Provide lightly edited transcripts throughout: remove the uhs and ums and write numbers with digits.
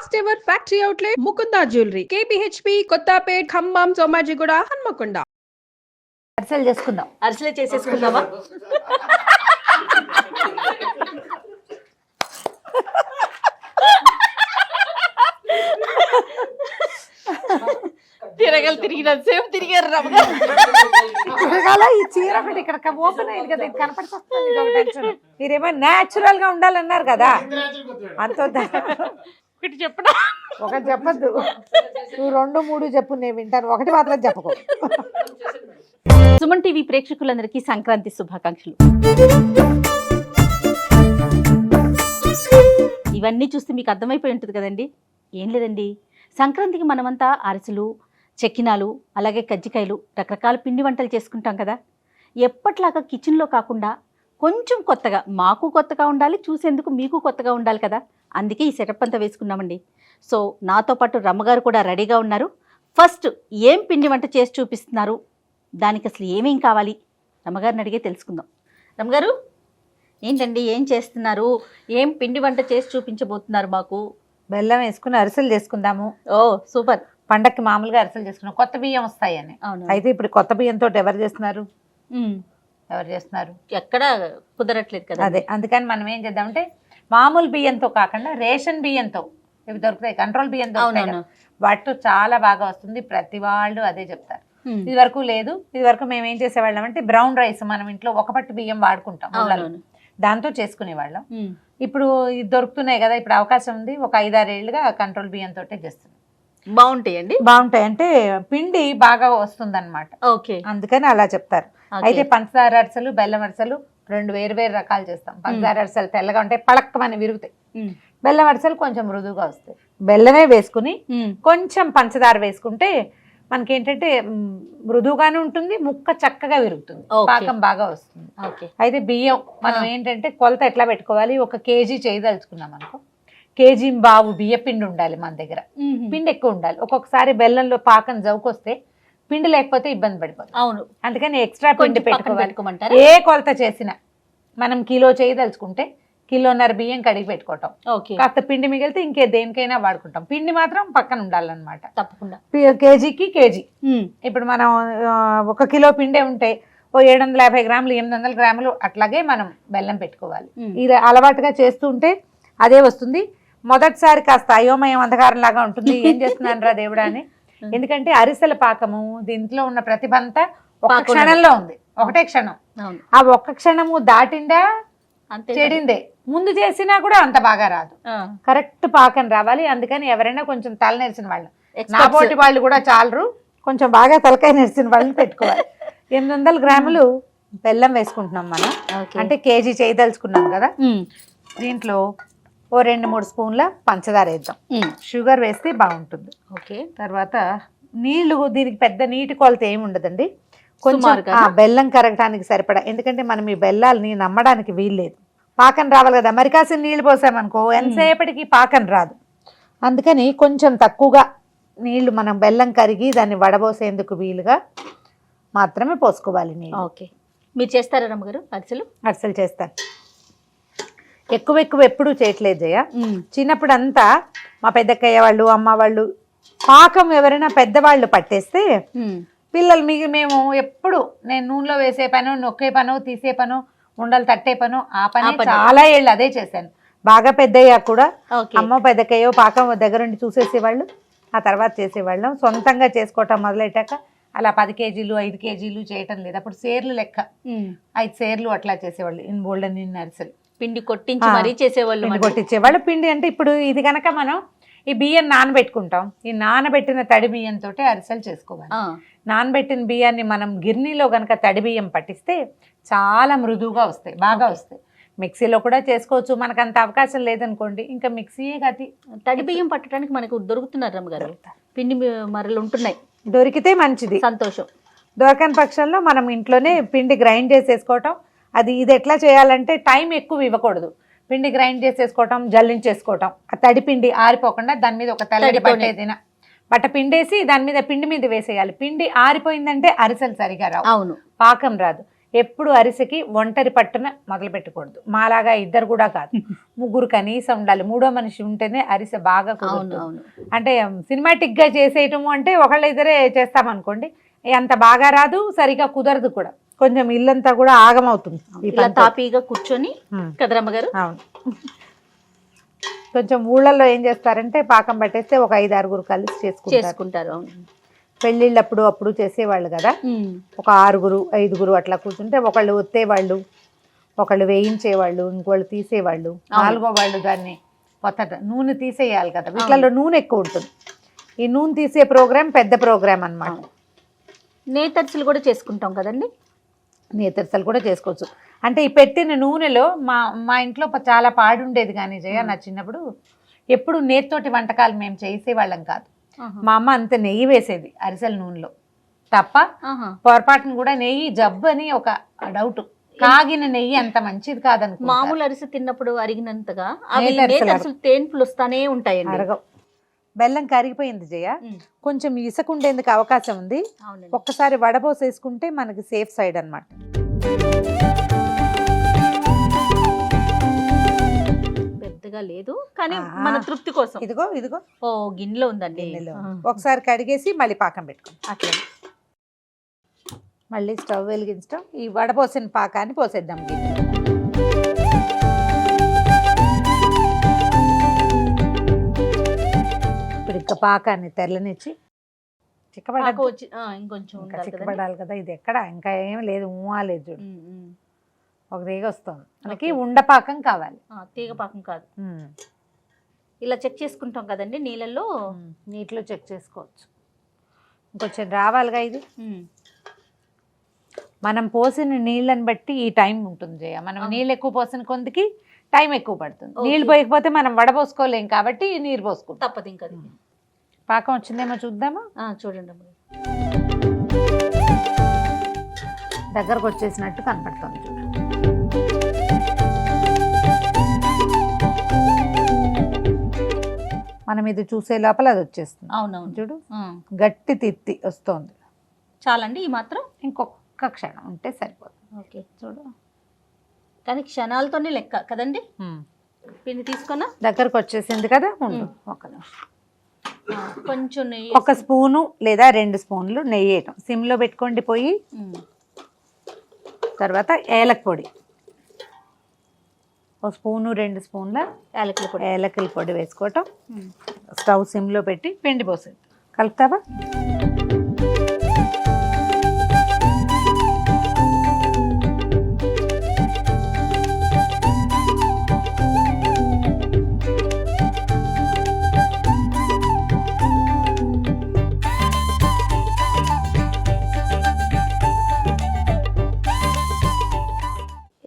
First ever factory outlet Mukunda jewellery KPHB Kothapet Khammam Somajiguda Hanamkonda. అరిసెలు చేసుకుందాం. అరిసెలే చేసేసుకుందామా? తిరగలు తిరిగినంత సేపు తిరిగారు రమ్మగారు. ఈ చీర ఒకటి ఇక్కడ ఓపెన్ అయింది కదా, ఇది కనపడుతుంది. మీరేమో న్యాచురల్ గా ఉండాలన్నారు కదా, అంత ఒకటి చెప్పడా? ఒకటి చెప్పద్దు, నువ్వు 2, 3 చెప్పు, నేను వింటాను. ఒకటి మాత్రం చెప్పకు. సుమన్ టీవీ ప్రేక్షకులందరికీ సంక్రాంతి శుభాకాంక్షలు. ఇవన్నీ చూస్తే మీకు అర్థమైపోయి ఉంటుంది కదండి. ఏం లేదండి, సంక్రాంతికి మనమంతా అరిసెలు, చెక్కినాలు, అలాగే కజ్జికాయలు, రకరకాల పిండి వంటలు చేసుకుంటాం కదా. ఎప్పట్లాగా కిచెన్లో కాకుండా కొంచెం కొత్తగా, మాకు కొత్తగా ఉండాలి, చూసేందుకు మీకు కొత్తగా ఉండాలి కదా. అందుకే ఈ సెటప్ అంతా వేసుకున్నామండి. సో నాతో పాటు రమ్మగారు కూడా రెడీగా ఉన్నారు. ఫస్ట్ ఏం పిండి వంట చేసి చూపిస్తున్నారు, దానికి అసలు ఏమేం కావాలి, రమ్మగారిని అడిగే తెలుసుకుందాం. రమ్మగారు ఏంటండి, ఏం చేస్తున్నారు? ఏం పిండి వంట చేసి చూపించబోతున్నారు మాకు? బెల్లం వేసుకుని అరిసెలు చేసుకుందాము. ఓ సూపర్. పండక్కి మామూలుగా అరిసెలు చేసుకున్నాం, కొత్త బియ్యం వస్తాయని. అయితే ఇప్పుడు కొత్త బియ్యంతో ఎవరు చేస్తున్నారు? ఎక్కడ కుదరట్లేదు కదా. అదే, అందుకని మనం ఏం చేద్దామంటే మామూలు బియ్యంతో కాకుండా రేషన్ బియ్యంతో, ఇవి దొరుకుతాయి, కంట్రోల్ బియ్యంతో, వాటితో చాలా బాగా వస్తుంది. ప్రతి వాళ్ళు అదే చెప్తారు. ఇది వరకు లేదు, ఇది వరకు మేము ఏం చేసేవాళ్ళం అంటే బ్రౌన్ రైస్, మనం ఇంట్లో ఒక పట్టు బియ్యం వాడుకుంటాం, దాంతో చేసుకునేవాళ్ళం. ఇప్పుడు ఇది దొరుకుతున్నాయి కదా, ఇప్పుడు అవకాశం ఉంది. ఒక 5-6 ఏళ్ళుగా కంట్రోల్ బియ్యంతో చేస్తున్నాం. బాగుంటాయండి. బాగుంటాయి అంటే పిండి బాగా వస్తుంది అనమాట. ఓకే, అందుకని అలా చెప్తారు. అయితే పంచదార అరిసెలు, బెల్లం అరిసెలు 2 వేరు రకాలు చేస్తాం. పంచదార అరిసెలు తెల్లగా ఉంటాయి, పళక్కమని విరుగుతాయి. బెల్లం అరిసెలు కొంచెం మృదువుగా వస్తాయి. బెల్లమే వేసుకుని కొంచెం పంచదార వేసుకుంటే మనకేంటంటే మృదువుగానే ఉంటుంది, ముక్క చక్కగా విరుగుతుంది, పాకం బాగా వస్తుంది. అయితే బియ్యం మనం ఏంటంటే కొలత ఎట్లా పెట్టుకోవాలి, 1 కేజీ చేయదలుచుకున్నాం అనుకో, 1.5 కేజీ బియ్య పిండి ఉండాలి మన దగ్గర. పిండి ఎక్కువ ఉండాలి. ఒక్కొక్కసారి బెల్లంలో పాకం జవుకొస్తే పిండి లేకపోతే ఇబ్బంది పడిపోతుంది. అవును, అందుకని ఎక్స్ట్రా పిండి పెట్టుకోవాలి. ఏ కొలత చేసినా మనం కిలో చేయదలుచుకుంటే 1.5 కిలో బియ్యం కడిగి పెట్టుకోవటం, కాస్త పిండి మిగిలితే ఇంకే దేనికైనా వాడుకుంటాం. పిండి మాత్రం పక్కన ఉండాలన్నమాట. తప్పకుండా కేజీకి కేజీ. ఇప్పుడు మనం 1 కిలో పిండే ఉంటే ఓ 750 గ్రాములు, 800 గ్రాములు అట్లాగే మనం బెల్లం పెట్టుకోవాలి. ఇది అలవాటుగా చేస్తూ ఉంటే అదే వస్తుంది. మొదటిసారి కాస్త అయోమయం అంధకారం లాగా ఉంటుంది, ఏం చేస్తున్నాను రా దేవుడా అని. ఎందుకంటే అరిసెల పాకము దీంట్లో ఉన్న ప్రతిభ అంతా ఒక క్షణంలో ఉంది, ఒకటే క్షణం. ఆ ఒక్క క్షణము దాటిందా చెడిందే, ముందు చేసినా కూడా అంత బాగా రాదు. కరెక్ట్ పాకం రావాలి. అందుకని ఎవరైనా కొంచెం తల నెరిసిన వాళ్ళు, నా పోటీ వాళ్ళు కూడా చాలరు, కొంచెం బాగా తలకాయ నెరిసిన వాళ్ళని పెట్టుకోవాలి. 800 గ్రాములు బెల్లం వేసుకుంటున్నాం మనం. అంటే కేజీ చేయదలుచుకున్నాం కదా. దీంట్లో ఓ 2-3 స్పూన్ల పంచదార వేద్దాం. షుగర్ వేస్తే బాగుంటుంది. ఓకే, తర్వాత నీళ్లు, దీనికి పెద్ద నీటి కొలత ఏమి ఉండదండి, కొంచెం బెల్లం కరగటానికి సరిపడా. ఎందుకంటే మనం ఈ బెల్లాలని నమ్మడానికి వీల్లేదు, పాకం రావాలి కదా. మరి కాసిన నీళ్లు పోసామనుకో ఎంతసేపటికి పాకం రాదు. అందుకని కొంచెం తక్కువగా నీళ్లు, మనం బెల్లం కరిగి దాన్ని వడబోసేందుకు వీలుగా మాత్రమే పోసుకోవాలి నీళ్ళు. ఓకే, మీరు చేస్తారా రమ్మగారు అరిసెలు? అరిసెలు చేస్తాను. ఎక్కువ ఎప్పుడూ చేయట్లేదు జయ. చిన్నప్పుడు అంతా మా పెద్దక్కయ్య వాళ్ళు, అమ్మ వాళ్ళు పాకం ఎవరైనా పెద్దవాళ్ళు పట్టేస్తే పిల్లలు మేము ఎప్పుడు, నేను నూనెలో వేసే పను, నొక్కే పను, తీసే పను, ఉండలు తట్టే పను, ఆ పని చాలా ఏళ్ళు అదే చేశాను. బాగా పెద్దయ్యా కూడా అమ్మ పెద్దక్కయ్యో పాకం దగ్గరుండి చూసేసేవాళ్ళు, ఆ తర్వాత చేసేవాళ్ళం. సొంతంగా చేసుకోవటం మొదలెట్టాక అలా 10 కేజీలు 5 కేజీలు చేయటం లేదు. అప్పుడు సేర్లు లెక్క 5 సేర్లు అట్లా చేసేవాళ్ళు. బోల్డెన్ అరిసెలు పిండి కొట్టించి మరీ చేసేవాళ్ళు, కొట్టించేవాళ్ళు. పిండి అంటే ఇప్పుడు ఇది కనుక మనం ఈ బియ్యం నానబెట్టుకుంటాం, ఈ నానబెట్టిన తడి బియ్యంతో అరిసెలు చేసుకోవాలి. నానబెట్టిన బియ్యాన్ని మనం గిర్నీలో కనుక తడి బియ్యం పట్టిస్తే చాలా మృదువుగా వస్తాయి, బాగా వస్తాయి. మిక్సీలో కూడా చేసుకోవచ్చు, మనకు అంత అవకాశం లేదనుకోండి ఇంకా మిక్సీయే గతి. తడి బియ్యం పట్టడానికి మనకు దొరుకుతున్నారు రమ్మగారు, పిండి మరలు ఉంటున్నాయి. దొరికితే మంచిది, సంతోషం. దొరకని పక్షంలో మనం ఇంట్లోనే పిండి గ్రైండ్ చేసేసుకోవటం. ఇది ఎట్లా చేయాలంటే టైం ఎక్కువ ఇవ్వకూడదు. పిండి గ్రైండ్ చేసేసుకోవటం, జల్లించేసుకోవటం. ఆ తడి పిండి ఆరిపోకుండా దాని మీద ఒక తెల్లటి బట్ట పిండేసి దాని మీద పిండి మీద వేసేయాలి. పిండి ఆరిపోయిందంటే అరిసెలు సరిగా రావు, అవును, పాకం రాదు. ఎప్పుడు అరిసెకి ఒంటరి పట్టున మొదలు పెట్టకూడదు. మాలాగా ఇద్దరు కూడా కాదు, ముగ్గురు కనీసం ఉండాలి. మూడో మనిషి ఉంటేనే అరిసె బాగా కుదురుతుంది. అంటే సినిమాటిక్ గా చేసేయటము అంటే ఒకళ్ళ ఇద్దరే చేస్తామనుకోండి, అంత బాగా రాదు, సరిగా కుదరదు కూడా. కొంచెం ఇల్లంతా కూడా ఆగమవుతుంది. తాపీగా కూర్చొని కదరమ్మ గారు. అవును. కొంచెం ఊళ్ళల్లో ఏం చేస్తారంటే పాకం పట్టేస్తే ఒక 5-6 కలిసి చేసుకుంటారు. పెళ్ళిళ్ళప్పుడు అప్పుడు చేసేవాళ్ళు కదా, ఒక 6-5 అట్లా కూర్చుంటే ఒకళ్ళు ఒత్తేవాళ్ళు, ఒకళ్ళు వేయించేవాళ్ళు, ఇంకోళ్ళు తీసేవాళ్ళు, 4గో వాళ్ళు దాన్ని కొత్త నూనె తీసేయాలి కదా. వీటిలో నూనె ఎక్కువ ఉంటుంది. ఈ నూనె తీసే ప్రోగ్రామ్ పెద్ద ప్రోగ్రామ్ అన్నమాట. నేతర్సులు కూడా చేసుకుంటాం కదండి. నేతర్సలు కూడా చేసుకోవచ్చు. అంటే ఈ పెట్టిన నూనెలో మా ఇంట్లో చాలా పాడుండేది కానీ జయ, నా చిన్నప్పుడు ఎప్పుడు నేతితోటి వంటకాలు మేము చేసేవాళ్ళం కాదు. మా అమ్మ అంత నెయ్యి వేసేది అరిసెల నూనెలో తప్ప, పొరపాటును కూడా నెయ్యి జబ్బు అని ఒక డౌట్. కాగిన నెయ్యి అంత మంచిది కాదనుకో. మామూలు అరిసె తిన్నప్పుడు అరిగినంతగా తేన్పులు వస్తానే ఉంటాయి. అరగవు. బెల్లం కరిగిపోయింది జయ, కొంచెం ఇసుక ఉండేందుకు అవకాశం ఉంది. ఒక్కసారి వడబోసేసుకుంటే మనకి సేఫ్ సైడ్ అన్నమాట. పెద్దగా లేదు కానీ మన తృప్తి కోసం. ఇదిగో ఓ గిన్నెలో ఉందండి. ఒకసారి కడిగేసి మళ్ళీ పాకం పెట్టుకోండి. అట్లా మళ్ళీ స్టవ్ వెలిగించడం, ఈ వడపోసిన పాకాన్ని పోసేద్దాం గిన్నెలో. ఇప్పుడు ఇంకా పాకాన్ని తెల్లనిచ్చి చిక్కబడాలి కదా. ఇది ఎక్కడ ఇంకా ఏం లేదు, ఊహాలేదు చూడు, ఒక తీగ వస్తుంది మనకి. ఉండపాకం కావాలి, తీగ పాకం కాదు. ఇలా చెక్ చేసుకుంటాం కదండి నీళ్ళల్లో. నీటిలో చెక్ చేసుకోవచ్చు. ఇంకొంచెం రావాలిగా ఇది. మనం పోసిన నీళ్ళని బట్టి ఈ టైం ఉంటుంది జయ. మనం నీళ్ళు ఎక్కువ పోసిన కొందికి టైం ఎక్కువ పడుతుంది. నీళ్ళు పోయకపోతే మనం వడపోసుకోలేం కాబట్టి నీరు పోసుకుంటాం, తప్పదు. ఇంకా పాకం వచ్చిందేమో చూద్దామా? చూడండి, దగ్గరకు వచ్చేసినట్టు కనపడుతుంది చూడు. మనం ఇది చూసే లోపల అది వచ్చేస్తుంది. అవునవును చూడు, గట్టి తిత్తి వస్తుంది. చాలండి ఈ మాత్రం. ఇంకొక క్షణం ఉంటే సరిపోతుంది. ఓకే చూడు, కానీ క్షణాలతోనే లెక్క కదండి. పిండి తీసుకున్నా దగ్గరకు వచ్చేసింది కదా. ఒక కొంచెం నెయ్యి, 1 స్పూను లేదా 2 స్పూన్లు నెయ్యి వేయటం. సిమ్లో పెట్టుకోండి పొయ్యి. తర్వాత ఏలక పొడి 1 స్పూను 2 స్పూన్ల ఏలకల పొడి వేసుకోవటం. స్టవ్ సిమ్లో పెట్టి పిండి పోసేది. కలుపుతావా?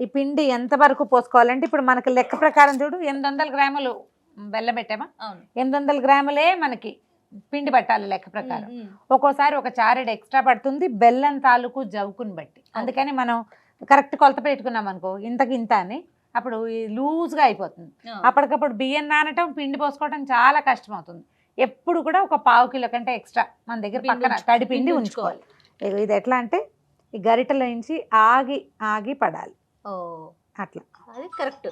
ఈ పిండి ఎంతవరకు పోసుకోవాలంటే ఇప్పుడు మనకి లెక్క ప్రకారం చూడు, 800 గ్రాములు బెల్లం పెట్టామా, 800 గ్రాములే మనకి పిండి పట్టాలి లెక్క ప్రకారం. ఒక్కోసారి ఒక చారెడు ఎక్స్ట్రా పడుతుంది బెల్లం తాలూకు జవుకుని బట్టి. అందుకని మనం కరెక్ట్ కొలత పెట్టుకున్నాం అనుకో, ఇంతకి ఇంత అని, అప్పుడు లూజ్గా అయిపోతుంది. అప్పటికప్పుడు బియ్యం నానటం, పిండి పోసుకోవడం చాలా కష్టం అవుతుంది. ఎప్పుడు కూడా ఒక 1/2 కిలో కంటే ఎక్స్ట్రా మన దగ్గర పక్కన తడి పిండి ఉంచుకోవాలి. ఇది ఎట్లా అంటే ఈ గరిటెల నుంచి ఆగి పడాలి. అట్లా అది కరెక్ట్.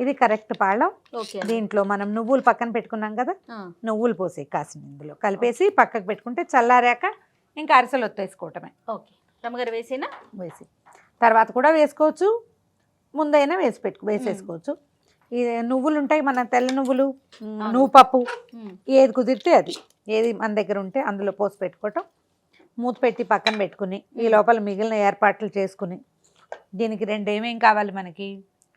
ఇది కరెక్ట్ పాళం. దీంట్లో మనం నువ్వులు పక్కన పెట్టుకున్నాం కదా, నువ్వులు పోసి కాసిన ఇందులో కలిపేసి పక్కకు పెట్టుకుంటే చల్లారాక ఇంకా అరిసెలు ఒత్తేసుకోవటమే. ఓకే రమ్మగారు వేసి తర్వాత కూడా వేసుకోవచ్చు, ముందైనా వేసేసుకోవచ్చు. ఈ నువ్వులు ఉంటాయి మన తెల్ల నువ్వులు, నువ్వు పప్పు, ఏది కుదిరితే అది, ఏది మన దగ్గర ఉంటే అందులో పోసి పెట్టుకోవటం. మూత పెట్టి పక్కన పెట్టుకుని ఈ లోపల మిగిలిన ఏర్పాట్లు చేసుకుని, దీనికి 2 ఏమేం కావాలి మనకి,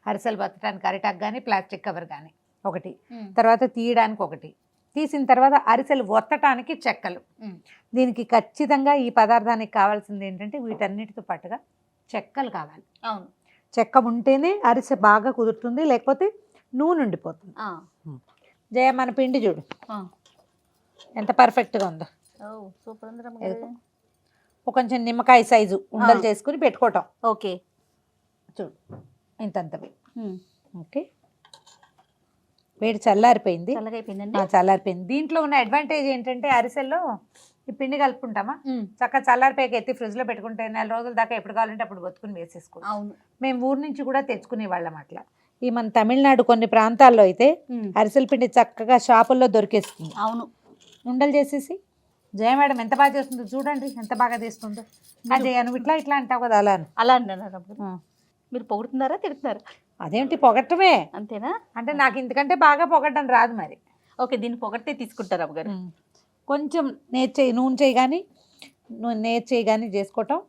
అరిసెలు బతకడానికి అరిటాక్ కానీ ప్లాస్టిక్ కవర్ కానీ ఒకటి, తర్వాత తీయడానికి ఒకటి, తీసిన తర్వాత అరిసెలు ఒత్తటానికి చెక్కలు. దీనికి ఖచ్చితంగా ఈ పదార్థానికి కావాల్సింది ఏంటంటే వీటన్నిటితో పాటుగా చెక్కలు కావాలి. అవును, చెక్క ఉంటేనే అరిసె బాగా కుదురుతుంది, లేకపోతే నూనె ఉండిపోతుంది. జయ మన పిండి చూడు ఎంత పర్ఫెక్ట్గా ఉందో. సూపర్. కొంచెం నిమ్మకాయ సైజు ఉండలు చేసుకుని పెట్టుకోవటం. ఓకే చూడు ఇంతంత. ఓకే, వేడి చల్లారిపోయింది. చల్లారిపోయింది. దీంట్లో ఉన్న అడ్వాంటేజ్ ఏంటంటే అరిసెల్లో ఈ పిండి కలుపుకుంటామా, చక్కగా చల్లారిపోయాక ఎత్తి ఫ్రిడ్జ్లో పెట్టుకుంటే 4 రోజుల దాకా ఎప్పుడు కావాలంటే అప్పుడు బతుకుని వేసేసుకోవచ్చు. అవును. మేము ఊరు నుంచి కూడా తెచ్చుకునే వాళ్ళం అట్లా. ఈ మన తమిళనాడు కొన్ని ప్రాంతాల్లో అయితే అరిసెల పిండి చక్కగా షాపుల్లో దొరికేస్తుంది. అవును. ఉండలు చేసేసి జయ మేడం ఎంత బాగా చేస్తుందో చూడండి, ఎంత బాగా తీస్తుందో. అదే నువ్వు ఇట్లా ఇట్లా అంటావు కదా అలా అలా అన్నారు. మీరు పొగుడుతున్నారా తిడుతున్నారా? అదేంటి పొగట్టమే అంతేనా? అంటే నాకు ఇంతకంటే బాగా పొగట్టడం రాదు మరి. ఓకే, దీన్ని పొగడితే తీసుకుంటారు అమ్మగారు. కొంచెం నూనె చేయి కానీ చేసుకోవటం,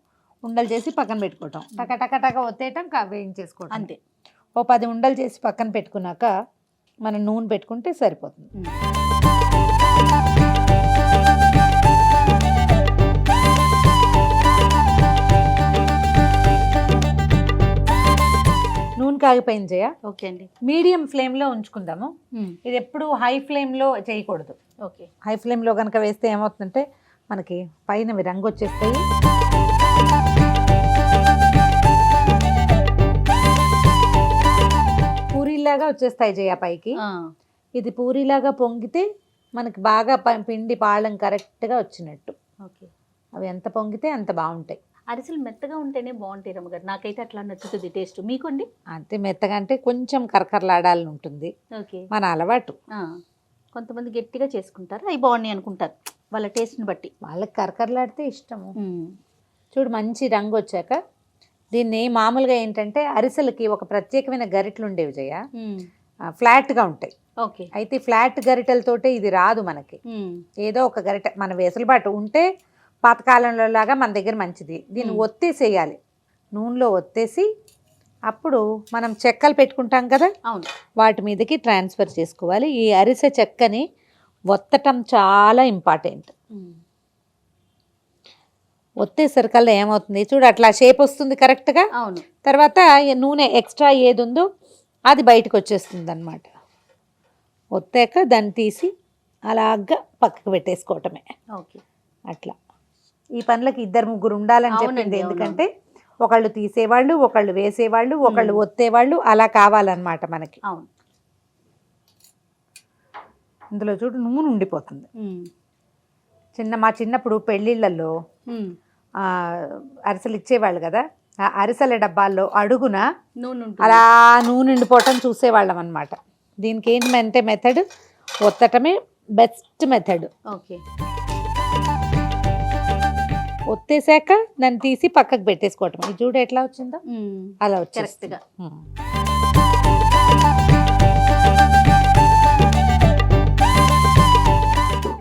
ఉండలు చేసి పక్కన పెట్టుకోవటం, టక టక టక ఒత్తేయటం, వేయించేసుకోవటం అంతే. ఓ 10 ఉండలు చేసి పక్కన పెట్టుకున్నాక మనం నూనె పెట్టుకుంటే సరిపోతుంది. నూనె కాగిపోయింది జయ. ఓకే అండి. మీడియం ఫ్లేమ్లో ఉంచుకుందాము. ఇది ఎప్పుడు హై ఫ్లేమ్లో చేయకూడదు. ఓకే. హై ఫ్లేమ్లో కనుక వేస్తే ఏమవుతుందంటే మనకి పైన రంగు వచ్చేస్తాయి. పూరీలాగా వచ్చేస్తాయి జయ పైకి. ఇది పూరీలాగా పొంగితే మనకి బాగా పిండి పాళం కరెక్ట్గా వచ్చినట్టు. ఓకే. అవి ఎంత పొంగితే అంత బాగుంటాయి. అరిసెలు మెత్తగా ఉంటేనే బాగుంటాయి రమ్మగారు, నాకైతే అట్లా నచ్చుతుంది టేస్ట్. మీకు అండి? అంటే మెత్తగా అంటే కొంచెం కరకరలాడాలని ఉంటుంది. ఓకే. మన అలవాటు. కొంతమంది గట్టిగా చేసుకుంటారు, అవి బాగున్నాయి అనుకుంటారు వాళ్ళ టేస్ట్ని బట్టి. వాళ్ళకి కరకరలాడితే ఇష్టము. చూడు మంచి రంగు వచ్చాక దీన్ని మామూలుగా ఏంటంటే అరిసెలకి ఒక ప్రత్యేకమైన గరిటెలు ఉండేవి జయ, ఫ్లాట్గా ఉంటాయి. ఓకే. అయితే ఫ్లాట్ గరిటెలతోటే ఇది రాదు మనకి. ఏదో ఒక గరిటె మన వెసులుబాటు ఉంటే పాతకాలంలో లాగా మన దగ్గర మంచిది. దీన్ని ఒత్తేసేయాలి, నూనెలో ఒత్తేసి అప్పుడు మనం చెక్కలు పెట్టుకుంటాం కదా, అవును, వాటి మీదకి ట్రాన్స్ఫర్ చేసుకోవాలి. ఈ అరిసె చెక్కని ఒత్తటం చాలా ఇంపార్టెంట్. ఒత్తేసరికల్లా ఏమవుతుంది చూడు, అట్లా షేప్ వస్తుంది కరెక్ట్గా. అవును. తర్వాత నూనె ఎక్స్ట్రా ఏది ఉందో అది బయటకు వచ్చేస్తుంది అన్నమాట. ఒత్తాక దాన్ని తీసి అలాగా పక్కకు పెట్టేసుకోవటమే. ఓకే. అట్లా ఈ పనులకి 2-3 ఉండాలని చెప్పింది. ఎందుకంటే ఒకళ్ళు తీసేవాళ్ళు, ఒకళ్ళు వేసేవాళ్ళు, ఒకళ్ళు ఒత్తేవాళ్ళు, అలా కావాలన్నమాట మనకి. అవును. ఇందులో చూడు నూనె ఉండిపోతుంది. మా చిన్నప్పుడు పెళ్ళిళ్ళల్లో అరిసెలు ఇచ్చేవాళ్ళు కదా, ఆ అరిసెల డబ్బాల్లో అడుగున అలా నూనె ఉండిపోవటం చూసేవాళ్ళం అనమాట. దీనికి ఏంటంటే మెథడ్ ఒత్తటమే బెస్ట్ మెథడ్. ఓకే. ఒత్తేసాక దాన్ని తీసి పక్కకు పెట్టేసుకోవటం. ఇది చూడు ఎట్లా వచ్చిందో అలా వచ్చేస్తుంది.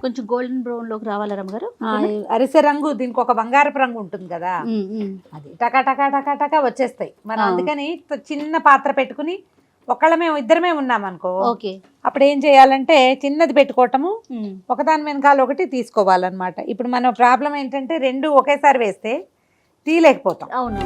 కొంచెం గోల్డెన్ బ్రౌన్ లోకి రావాలి రమ్మగారు. అరిసె రంగు దీనికి ఒక బంగారపు రంగు ఉంటుంది కదా, అది టకా టకా టకా టకా వచ్చేస్తాయి. మనం అందుకని చిన్న పాత్ర పెట్టుకుని ఇద్దరమే ఉన్నాం అనుకో, అప్పుడు ఏం చేయాలంటే చిన్నది పెట్టుకోవటము, ఒకదాని వెనకాల ఒకటి తీసుకోవాలన్నమాట. ఇప్పుడు మన ప్రాబ్లం ఏంటంటే 2 ఒకేసారి వేస్తే తీయలేకపోతాం. అవును.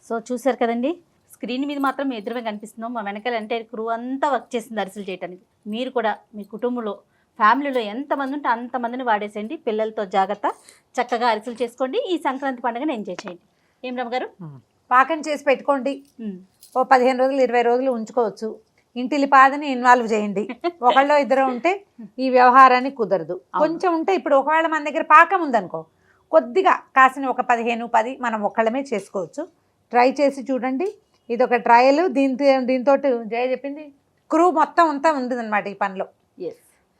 సో చూసారు కదండి, స్క్రీన్ మీద మాత్రం మేము ఎదురుగా కనిపిస్తున్నాం, మా వెనకాల అంటే క్రూ అంతా వర్క్ చేసింది అరిసెలు చేయడానికి. మీరు కూడా మీ కుటుంబంలో ఫ్యామిలీలో ఎంతమంది ఉంటే అంతమందిని వాడేసేయండి. పిల్లలతో జాగ్రత్త, చక్కగా అరిసెలు చేసుకోండి. ఈ సంక్రాంతి పండుగను ఎంజాయ్ చేయండి. ఏం రమ్మగారు? పాకం చేసి పెట్టుకోండి. ఓ 15 రోజులు 20 రోజులు ఉంచుకోవచ్చు. ఇంటిలి పాదని ఇన్వాల్వ్ చేయండి. ఒకళ్ళో ఇద్దరు ఉంటే ఈ వ్యవహారాన్ని కుదరదు. కొంచెం ఉంటే ఇప్పుడు ఒకవేళ మన దగ్గర పాకం ఉందనుకో, కొద్దిగా కాసిన ఒక 15-10 మనం ఒక్కళ్ళమే చేసుకోవచ్చు. ట్రై చేసి చూడండి. ఇది ఒక ట్రయల్. దీంతో జయ చెప్పింది క్రూ మొత్తం అంతా ఉంది అనమాట ఈ పనిలో.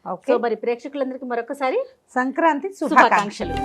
ఓకే. మరి ప్రేక్షకులందరికీ మరొకసారి సంక్రాంతి శుభాకాంక్షలు.